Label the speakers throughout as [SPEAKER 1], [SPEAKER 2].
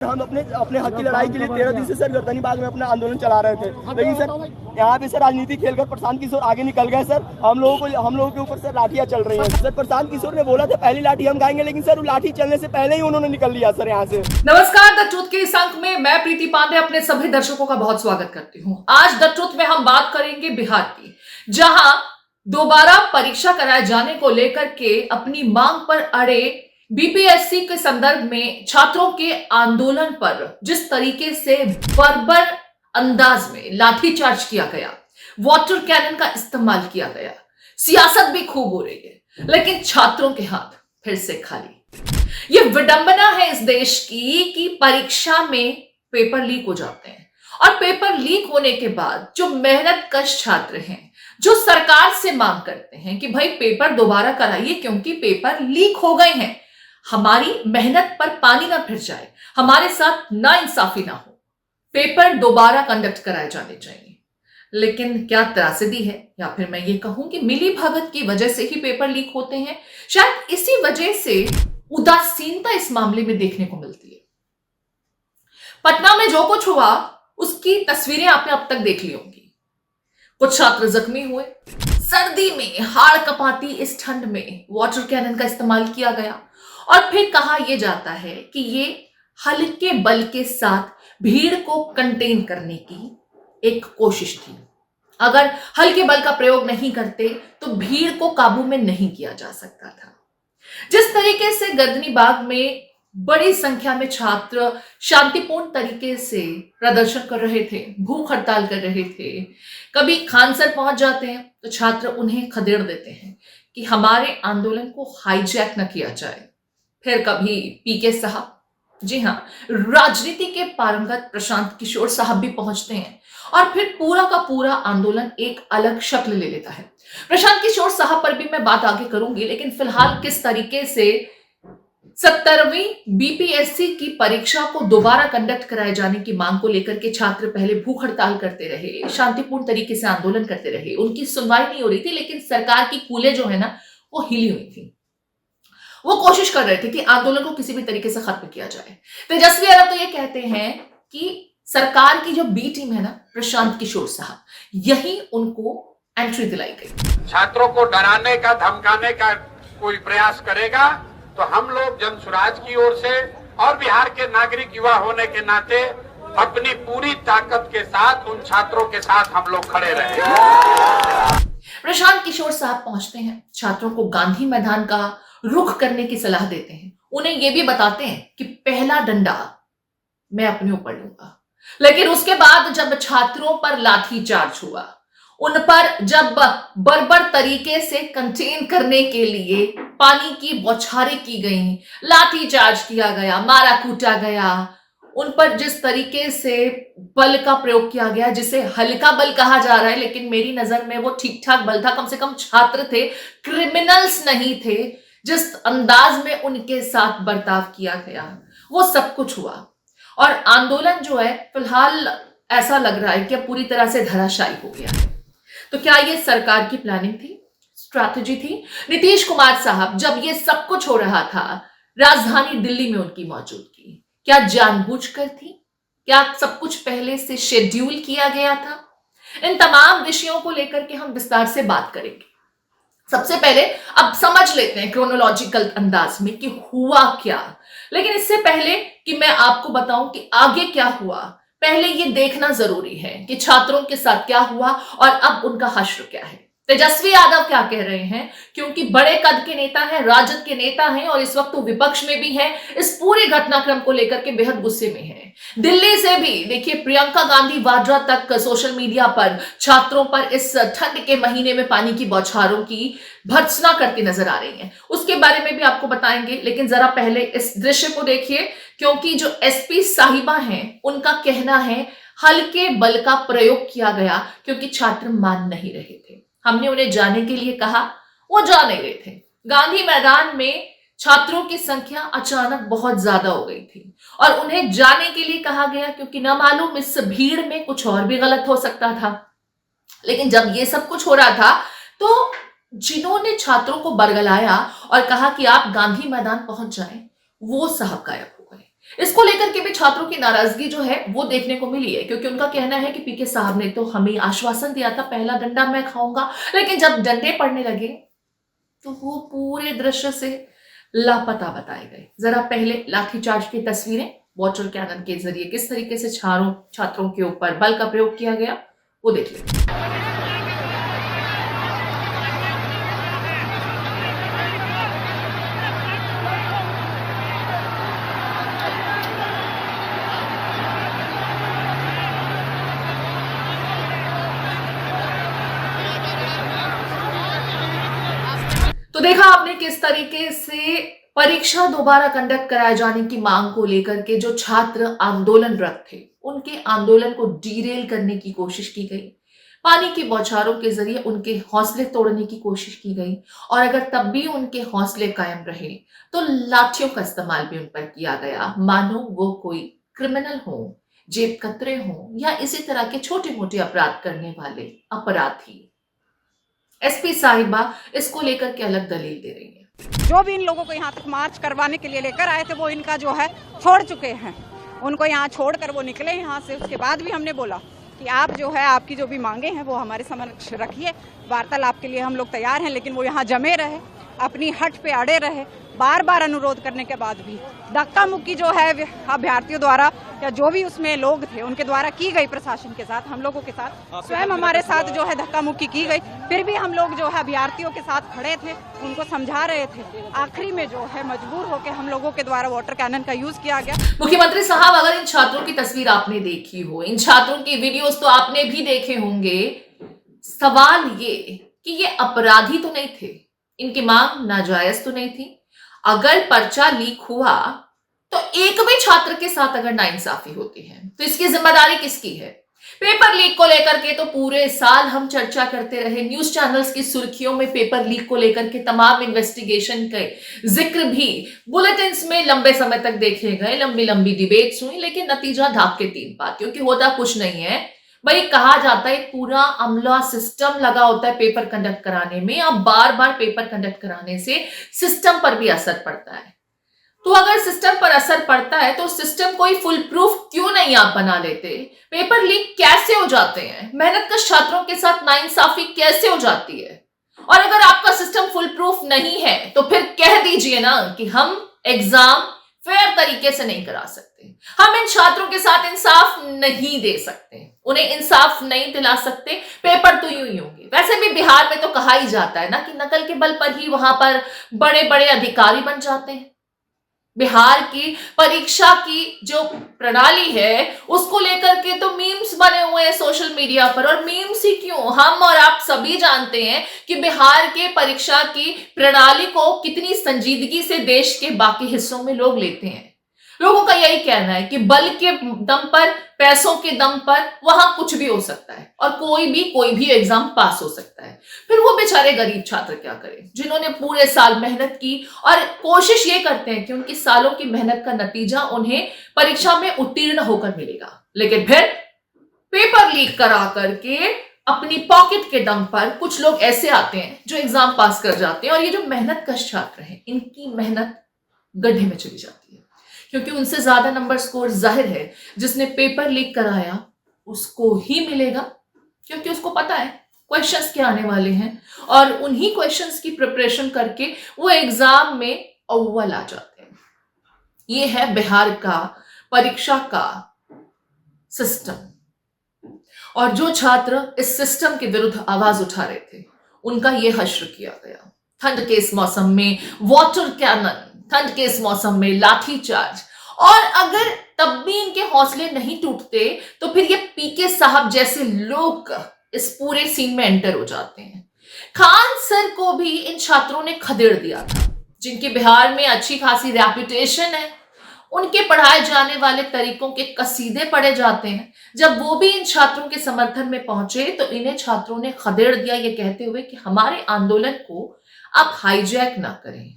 [SPEAKER 1] हम अपने अपने हक की लड़ाई के लिए 13 दिन से सर गर्दनी बाग में अपना आंदोलन चला रहे थे, लेकिन सर यहाँ पे सर राजनीति खेलकर प्रशांत किशोर आगे निकल गए। सर हम लोगों के ऊपर सर लाठियां चल रही हैं। सर प्रशांत किशोर ने बोला था पहली लाठी हम खाएंगे, लेकिन सर वो लाठी चलने से पहले ही उन्होंने निकल लिया सर यहाँ से।
[SPEAKER 2] नमस्कार, द ट्रुथ के इस अंक में मैं प्रीति पांडे अपने सभी दर्शकों का बहुत स्वागत करती हूँ। आज द ट्रुथ में हम बात करेंगे बिहार की, जहां दोबारा परीक्षा कराए जाने को लेकर के अपनी मांग पर अड़े बीपीएससी के संदर्भ में छात्रों के आंदोलन पर जिस तरीके से बर्बर अंदाज में लाठीचार्ज किया गया, वाटर कैनन का इस्तेमाल किया गया, सियासत भी खूब हो रही है, लेकिन छात्रों के हाथ फिर से खाली। ये विडंबना है इस देश की कि परीक्षा में पेपर लीक हो जाते हैं और पेपर लीक होने के बाद जो मेहनत कश छात्र हैं, जो सरकार से मांग करते हैं कि भाई पेपर दोबारा कराइए क्योंकि पेपर लीक हो गए हैं, हमारी मेहनत पर पानी ना फिर जाए, हमारे साथ नाइंसाफी ना हो, पेपर दोबारा कंडक्ट कराए जाने चाहिए। लेकिन क्या त्रासदी है, या फिर मैं ये कहूं कि मिली भगत की वजह से ही पेपर लीक होते हैं। शायद इसी वजह से उदासीनता इस मामले में देखने को मिलती है। पटना में जो कुछ हुआ उसकी तस्वीरें आपने अब तक देख ली होंगी। कुछ छात्र जख्मी हुए, सर्दी में हाड़ कपाती इस ठंड में वाटर कैनन का इस्तेमाल किया गया और फिर कहा यह जाता है कि ये हल्के बल के साथ भीड़ को कंटेन करने की एक कोशिश थी। अगर हल्के बल का प्रयोग नहीं करते तो भीड़ को काबू में नहीं किया जा सकता था। जिस तरीके से गर्दनी बाग में बड़ी संख्या में छात्र शांतिपूर्ण तरीके से प्रदर्शन कर रहे थे, भूख हड़ताल कर रहे थे, कभी खान सर पहुंच जाते हैं तो छात्र उन्हें खदेड़ देते हैं कि हमारे आंदोलन को हाईजैक न किया जाए। फिर कभी पीके साहब, जी हां, राजनीति के पारंगत प्रशांत किशोर साहब भी पहुंचते हैं और फिर पूरा का पूरा आंदोलन एक अलग शक्ल ले लेता है। प्रशांत किशोर साहब पर भी मैं बात आगे करूंगी, लेकिन फिलहाल किस तरीके से 70वीं बीपीएससी की परीक्षा को दोबारा कंडक्ट कराए जाने की मांग को लेकर के छात्र पहले भूख हड़ताल करते रहे, शांतिपूर्ण तरीके से आंदोलन करते रहे, उनकी सुनवाई नहीं हो रही थी, लेकिन सरकार की कूलें जो है ना वो हिली हुई थी। वो कोशिश कर रहे थे कि आंदोलन को किसी भी तरीके से खत्म किया जाए। तेजस्वी यादव तो ये कहते हैं कि सरकार की जो बी टीम है ना, प्रशांत किशोर साहब, यही उनको एंट्री दिलाई गई।
[SPEAKER 3] छात्रों को डराने का, धमकाने का कोई प्रयास करेगा तो हम लोग जनसुराज की ओर से और बिहार के नागरिक युवा होने के नाते अपनी पूरी ताकत के साथ उन छात्रों के साथ हम लोग खड़े रहेंगे।
[SPEAKER 2] प्रशांत किशोर साहब पहुंचते हैं, छात्रों को गांधी मैदान का रुख करने की सलाह देते हैं, उन्हें यह भी बताते हैं कि पहला डंडा मैं अपने ऊपर लूंगा। लेकिन उसके बाद जब छात्रों पर लाठीचार्ज हुआ, उन पर जब बर्बर तरीके से कंटेन करने के लिए पानी की बौछारें की गई, लाठीचार्ज किया गया, मारा कूटा गया, उन पर जिस तरीके से बल का प्रयोग किया गया, जिसे हल्का बल कहा जा रहा है, लेकिन मेरी नजर में वो ठीक ठाक बल था। कम से कम छात्र थे, क्रिमिनल्स नहीं थे। जिस अंदाज में उनके साथ बर्ताव किया गया वो सब कुछ हुआ और आंदोलन जो है फिलहाल ऐसा लग रहा है कि अब पूरी तरह से धराशायी हो गया है। तो क्या ये सरकार की प्लानिंग थी, स्ट्रैटेजी थी? नीतीश कुमार साहब जब ये सब कुछ हो रहा था, राजधानी दिल्ली में उनकी मौजूदगी क्या जानबूझकर थी? क्या सब कुछ पहले से शेड्यूल किया गया था? इन तमाम विषयों को लेकर के हम विस्तार से बात करेंगे। सबसे पहले अब समझ लेते हैं क्रोनोलॉजिकल अंदाज में कि हुआ क्या। लेकिन इससे पहले कि मैं आपको बताऊं कि आगे क्या हुआ, पहले ये देखना जरूरी है कि छात्रों के साथ क्या हुआ और अब उनका हश्र क्या है। तेजस्वी यादव क्या कह रहे हैं, क्योंकि बड़े कद के नेता हैं, राजद के नेता हैं और इस वक्त वो विपक्ष में भी हैं, इस पूरे घटनाक्रम को लेकर के बेहद गुस्से में हैं। दिल्ली से भी देखिए प्रियंका गांधी वाड्रा तक सोशल मीडिया पर छात्रों पर इस ठंड के महीने में पानी की बौछारों की भर्त्सना करती नजर आ रही है, उसके बारे में भी आपको बताएंगे। लेकिन जरा पहले इस दृश्य को देखिए, क्योंकि जो एसपी साहिबा हैं उनका कहना है हल्के बल का प्रयोग किया गया क्योंकि छात्र मान नहीं रहे थे। हमने उन्हें जाने के लिए कहा, वो जा नहीं रहे थे। गांधी मैदान में छात्रों की संख्या अचानक बहुत ज्यादा हो गई थी और उन्हें जाने के लिए कहा गया क्योंकि न मालूम इस भीड़ में कुछ और भी गलत हो सकता था। लेकिन जब ये सब कुछ हो रहा था तो जिन्होंने छात्रों को बरगलाया और कहा कि आप गांधी मैदान पहुंच जाएं, वो साहब गायब हो गए। इसको लेकर के भी छात्रों की नाराजगी जो है वो देखने को मिली है, क्योंकि उनका कहना है कि पीके साहब ने तो हमें आश्वासन दिया था पहला डंडा मैं खाऊंगा, लेकिन जब डंडे पड़ने लगे तो वो पूरे दृश्य से लापता बताए गए। जरा पहले लाठीचार्ज की तस्वीरें वाटर कैनन के जरिए किस तरीके से छात्रों के ऊपर बल का प्रयोग किया गया वो देख लें। तो देखा आपने किस तरीके से परीक्षा दोबारा कंडक्ट कराए जाने की मांग को लेकर के जो छात्र आंदोलनरत थे उनके आंदोलन को डीरेल करने की कोशिश की गई, पानी की बौछारों के जरिए उनके हौसले तोड़ने की कोशिश की गई, और अगर तब भी उनके हौसले कायम रहे तो लाठियों का इस्तेमाल भी उन पर किया गया, मानो वो कोई क्रिमिनल हो, जेब कतरे हो या इसी तरह के छोटे मोटे अपराध करने वाले अपराधी। एसपी साहिबा इसको लेकर के अलग दलील दे रही है।
[SPEAKER 4] जो भी इन लोगों को यहाँ तक मार्च करवाने के लिए लेकर आए थे वो इनका जो है छोड़ चुके हैं, उनको यहाँ छोड़कर वो निकले यहाँ से। उसके बाद भी हमने बोला कि आप जो है आपकी जो भी मांगे हैं वो हमारे समक्ष रखिए, वार्तालाप के लिए हम लोग तैयार हैं, लेकिन वो यहाँ जमे रहे, अपनी हट पे अड़े रहे। बार बार अनुरोध करने के बाद भी धक्का मुक्की जो है अभ्यर्थियों द्वारा या जो भी उसमें लोग थे उनके द्वारा की गई, प्रशासन के साथ, हम लोगों के साथ, स्वयं हमारे साथ जो है धक्का मुक्की की गई। फिर भी हम लोग जो है अभ्यर्थियों के साथ खड़े थे, उनको समझा रहे थे। आखिरी में जो है मजबूर होकर हम लोगों के द्वारा वाटर कैनन का यूज किया गया।
[SPEAKER 2] मुख्यमंत्री साहब, अगर इन छात्रों की तस्वीर आपने देखी हो, इन छात्रों की वीडियोस तो आपने भी देखे होंगे, सवाल ये कि ये अपराधी तो नहीं थे, इनकी मांग नाजायज तो नहीं थी। अगर पर्चा लीक हुआ तो एक भी छात्र के साथ अगर नाइंसाफी होती है तो इसकी जिम्मेदारी किसकी है? पेपर लीक को लेकर के तो पूरे साल हम चर्चा करते रहे, न्यूज चैनल्स की सुर्खियों में पेपर लीक को लेकर के तमाम इन्वेस्टिगेशन के जिक्र भी बुलेटिन्स में लंबे समय तक देखे गए, लंबी लंबी डिबेट्स हुई, लेकिन नतीजा ढाक के तीन पात, क्योंकि होता कुछ नहीं है भाई। कहा जाता है पूरा अमला सिस्टम लगा होता है पेपर कंडक्ट कराने में, अब बार बार पेपर कंडक्ट कराने से सिस्टम पर भी असर पड़ता है। तो अगर सिस्टम पर असर पड़ता है तो सिस्टम कोई फुल प्रूफ क्यों नहीं आप बना लेते? पेपर लीक कैसे हो जाते हैं? मेहनतकश छात्रों के साथ नाइंसाफी कैसे हो जाती है? और अगर आपका सिस्टम फुल प्रूफ नहीं है तो फिर कह दीजिए ना कि हम एग्जाम फेयर तरीके से नहीं करा सकते, हम इन छात्रों के साथ इंसाफ नहीं दे सकते, उन्हें इंसाफ नहीं दिला सकते, पेपर तो यूं ही होंगे। वैसे भी बिहार में तो कहा ही जाता है ना कि नकल के बल पर ही वहां पर बड़े बड़े अधिकारी बन जाते हैं। बिहार की परीक्षा की जो प्रणाली है उसको लेकर के तो मीम्स बने हुए हैं सोशल मीडिया पर, और मीम्स ही क्यों, हम और आप सभी जानते हैं कि बिहार के परीक्षा की प्रणाली को कितनी संजीदगी से देश के बाकी हिस्सों में लोग लेते हैं। लोगों का यही कहना है कि बल के दम पर, पैसों के दम पर वहां कुछ भी हो सकता है और कोई भी एग्जाम पास हो सकता है। फिर वो बेचारे गरीब छात्र क्या करें जिन्होंने पूरे साल मेहनत की और कोशिश ये करते हैं कि उनकी सालों की मेहनत का नतीजा उन्हें परीक्षा में उत्तीर्ण होकर मिलेगा, लेकिन फिर पेपर लीक करा करके अपनी पॉकेट के दम पर कुछ लोग ऐसे आते हैं जो एग्जाम पास कर जाते हैं। और ये जो मेहनतकश छात्र हैं इनकी मेहनत गड्ढे में चली जाती है, क्योंकि उनसे ज्यादा नंबर स्कोर जाहिर है जिसने पेपर लीक कराया उसको ही मिलेगा, क्योंकि उसको पता है क्वेश्चंस क्या आने वाले हैं और उन्हीं क्वेश्चंस की प्रिपरेशन करके वो एग्जाम में अव्वल आ जाते हैं। ये है बिहार का परीक्षा का सिस्टम, और जो छात्र इस सिस्टम के विरुद्ध आवाज उठा रहे थे उनका ये हश्र किया गया। ठंड के इस मौसम में वाटर कैनन, ठंड के इस मौसम में लाठीचार्ज, और अगर तब भी इनके हौसले नहीं टूटते तो फिर ये पीके साहब जैसे लोग इस पूरे सीन में एंटर हो जाते हैं। खान सर को भी इन छात्रों ने खदेड़ दिया था, जिनकी बिहार में अच्छी खासी रेपुटेशन है, उनके पढ़ाए जाने वाले तरीकों के कसीदे पढ़े जाते हैं। जब वो भी इन छात्रों के समर्थन में पहुंचे तो इन्हें छात्रों ने खदेड़ दिया, ये कहते हुए कि हमारे आंदोलन को आप हाईजैक ना करें।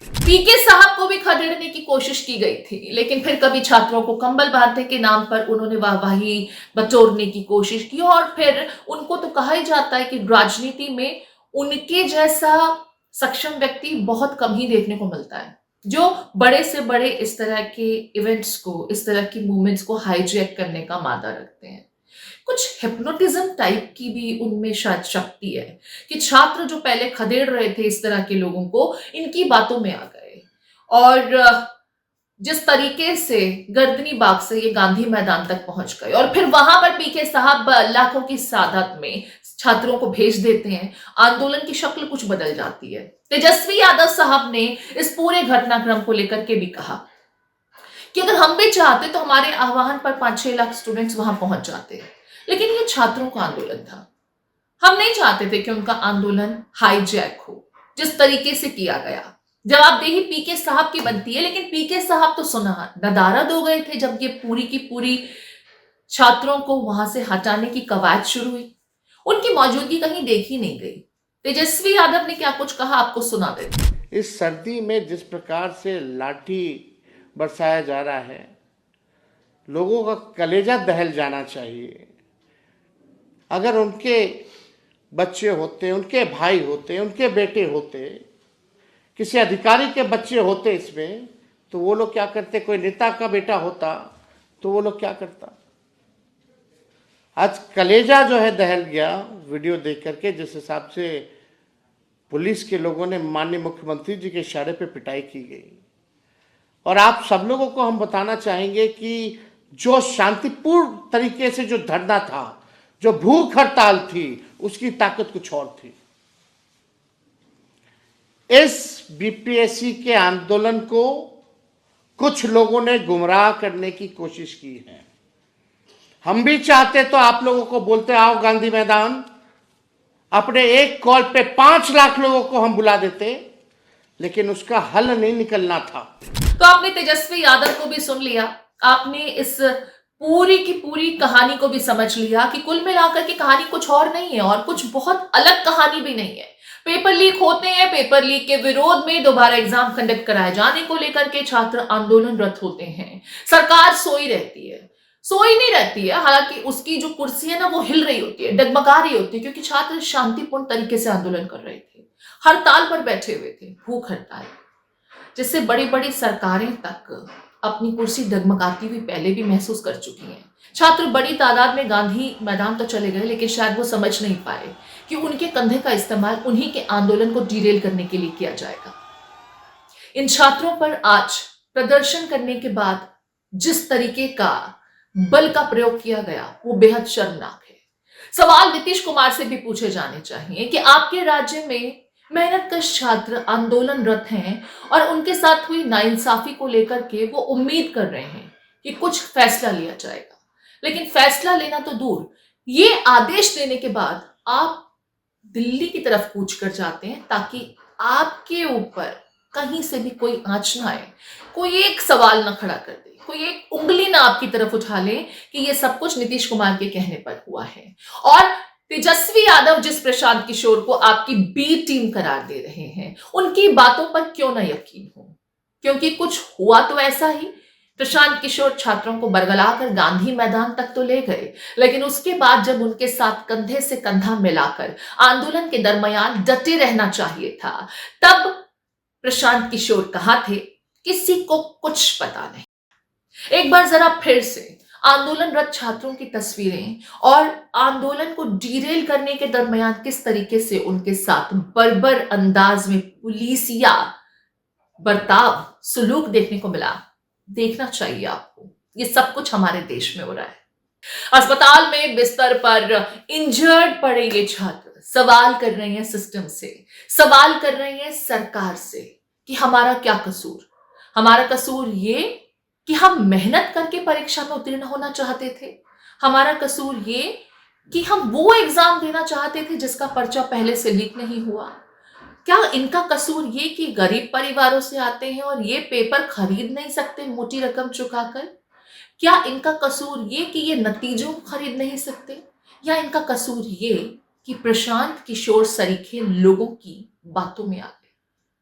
[SPEAKER 2] पीके साहब को भी खदेड़ने की कोशिश की गई थी, लेकिन फिर कभी छात्रों को कंबल बांधने के नाम पर उन्होंने वाहवाही बटोरने की कोशिश की, और फिर उनको तो कहा ही जाता है कि राजनीति में उनके जैसा सक्षम व्यक्ति बहुत कम ही देखने को मिलता है। जो बड़े से बड़े इस तरह के इवेंट्स को, इस तरह की मूवमेंट्स को हाईजैक करने का मादा रखते हैं। कुछ हिप्नोटिज्म टाइप की भी उनमें शायद शक्ति है कि छात्र जो पहले खदेड़ रहे थे इस तरह के लोगों को, इनकी बातों में आ गए और जिस तरीके से गर्दनी बाग से ये गांधी मैदान तक पहुंच गए और फिर वहां पर पीके साहब लाखों की तादाद में छात्रों को भेज देते हैं, आंदोलन की शक्ल कुछ बदल जाती है। तेजस्वी यादव साहब ने इस पूरे घटनाक्रम को लेकर के भी कहा कि अगर हम भी चाहते तो हमारे आह्वान पर 5-6 लाख स्टूडेंट्स वहां पहुंच जाते, लेकिन ये छात्रों का आंदोलन था। हम नहीं चाहते थे कि उनका आंदोलन हाईजैक हो जिस तरीके से किया गया। जवाबदेही पीके साहब की बनती है, लेकिन पीके साहब तो सुना नदारद हो गए थे जब ये पूरी की पूरी छात्रों को वहां से हटाने की कवायद शुरू हुई। उनकी मौजूदगी कहीं देखी नहीं गई। तेजस्वी यादव ने क्या कुछ कहा आपको सुना देते।
[SPEAKER 5] इस सर्दी में जिस प्रकार से लाठी बरसाया जा रहा है, लोगों का कलेजा दहल जाना चाहिए। अगर उनके बच्चे होते, उनके भाई होते, उनके बेटे होते, किसी अधिकारी के बच्चे होते इसमें, तो वो लोग क्या करते? कोई नेता का बेटा होता तो वो लोग क्या करता? आज कलेजा जो है दहल गया वीडियो देख करके, जिस हिसाब से पुलिस के लोगों ने माननीय मुख्यमंत्री जी के इशारे पे पिटाई की गई। और आप सब लोगों को हम बताना चाहेंगे कि जो शांतिपूर्ण तरीके से जो धरना था, जो भूख हड़ताल थी, उसकी ताकत कुछ और थी। इस बीपीएससी के आंदोलन को कुछ लोगों ने गुमराह करने की कोशिश की है। हम भी चाहते तो आप लोगों को बोलते आओ गांधी मैदान, अपने एक कॉल पे 5 लाख लोगों को हम बुला देते, लेकिन उसका हल नहीं निकलना था।
[SPEAKER 2] तो आपने तेजस्वी यादव को भी सुन लिया, आपने इस पूरी की पूरी कहानी को भी समझ लिया कि कुल मिलाकर की कहानी कुछ और नहीं है और कुछ बहुत अलग कहानी भी नहीं है। पेपर लीक होते हैं, पेपर लीक के विरोध में दोबारा एग्जाम कंडक्ट कराए जाने को लेकर के छात्र आंदोलनरत होते हैं। सरकार सोई रहती है, सोई नहीं रहती है, हालांकि उसकी जो कुर्सी है ना वो हिल रही होती है, डगमगा रही होती है, क्योंकि छात्र शांतिपूर्ण तरीके से आंदोलन कर रहे थे, हड़ताल पर बैठे हुए थे, भूख हड़ताल, जिससे बड़ी बड़ी सरकारें तक अपनी कुर्सी डगमगाती हुई पहले भी महसूस कर चुकी हैं। छात्र बड़ी तादाद में गांधी मैदान तो चले गए, लेकिन शायद वो समझ नहीं पाए कि उनके कंधे का इस्तेमाल उन्हीं के आंदोलन को डिरेल करने के लिए किया जाएगा। इन छात्रों पर आज प्रदर्शन करने के बाद जिस तरीके का बल का प्रयोग किया गया वो बेहद शर्मनाक है। सवाल नीतीश कुमार से भी पूछे जाने चाहिए कि आपके राज्य में मेहनतकश छात्र आंदोलनरत हैं और उनके साथ हुई नाइंसाफी को लेकर के वो उम्मीद कर रहे हैं कि कुछ फैसला लिया जाएगा, लेकिन फैसला लेना तो दूर, ये आदेश देने के बाद आप दिल्ली की तरफ कूच कर जाते हैं ताकि आपके ऊपर कहीं से भी कोई आंच ना आए, कोई एक सवाल ना खड़ा कर दे, कोई एक उंगली ना आपकी तरफ उठा ले कि ये सब कुछ नीतीश कुमार के कहने पर हुआ है। और तेजस्वी यादव जिस प्रशांत किशोर को आपकी बी टीम करार दे रहे हैं, उनकी बातों पर क्यों ना यकीन हो, क्योंकि कुछ हुआ तो ऐसा ही। प्रशांत किशोर छात्रों को बरगलाकर गांधी मैदान तक तो ले गए, लेकिन उसके बाद जब उनके साथ कंधे से कंधा मिलाकर आंदोलन के दरमियान डटे रहना चाहिए था, तब प्रशांत किशोर कहाँ थे, किसी को कुछ पता नहीं। एक बार जरा फिर से आंदोलनरत छात्रों की तस्वीरें और आंदोलन को डीरेल करने के दरमियान किस तरीके से उनके साथ बर्बर अंदाज में पुलिसिया बर्ताव, सलूक देखने को मिला, देखना चाहिए आपको। ये सब कुछ हमारे देश में हो रहा है। अस्पताल में बिस्तर पर इंजर्ड पड़े ये छात्र सवाल कर रहे हैं सिस्टम से, सवाल कर रहे हैं सरकार से कि हमारा क्या कसूर। हमारा कसूर ये कि हम मेहनत करके परीक्षा में उत्तीर्ण होना चाहते थे, हमारा कसूर ये कि हम वो एग्जाम देना चाहते थे जिसका पर्चा पहले से लीक नहीं हुआ। क्या इनका कसूर ये कि गरीब परिवारों से आते हैं और ये पेपर खरीद नहीं सकते मोटी रकम चुकाकर? क्या इनका कसूर ये कि ये नतीजों को खरीद नहीं सकते? या इनका कसूर ये कि प्रशांत किशोर सरीखे लोगों की बातों में आ गए?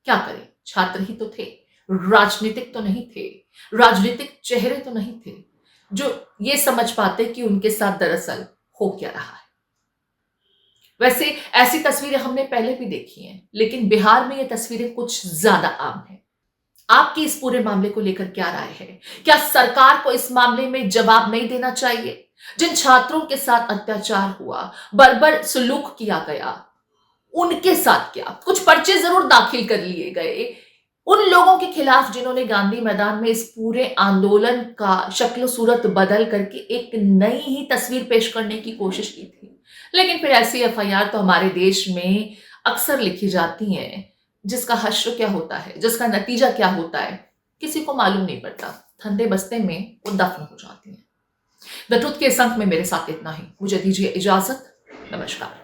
[SPEAKER 2] क्या करें, छात्र ही तो थे, राजनीतिक तो नहीं थे, राजनीतिक चेहरे तो नहीं थे जो ये समझ पाते कि उनके साथ दरअसल हो क्या रहा है। वैसे ऐसी तस्वीरें हमने पहले भी देखी हैं, लेकिन बिहार में ये तस्वीरें कुछ ज्यादा आम हैं। आपकी इस पूरे मामले को लेकर क्या राय है? क्या सरकार को इस मामले में जवाब नहीं देना चाहिए? जिन छात्रों के साथ अत्याचार हुआ, बर्बर सुलूक किया गया, उनके साथ क्या? कुछ पर्चे जरूर दाखिल कर लिए गए उन लोगों के खिलाफ जिन्होंने गांधी मैदान में इस पूरे आंदोलन का शक्ल सूरत बदल करके एक नई ही तस्वीर पेश करने की कोशिश की थी। लेकिन फिर ऐसी एफआईआर तो हमारे देश में अक्सर लिखी जाती हैं, जिसका हश्र क्या होता है, जिसका नतीजा क्या होता है, किसी को मालूम नहीं पड़ता। ठंडे बस्ते में वो दफन हो जाती हैं। द ट्रुथ के इस अंक में मेरे साथ इतना ही। मुझे दीजिए इजाजत। नमस्कार।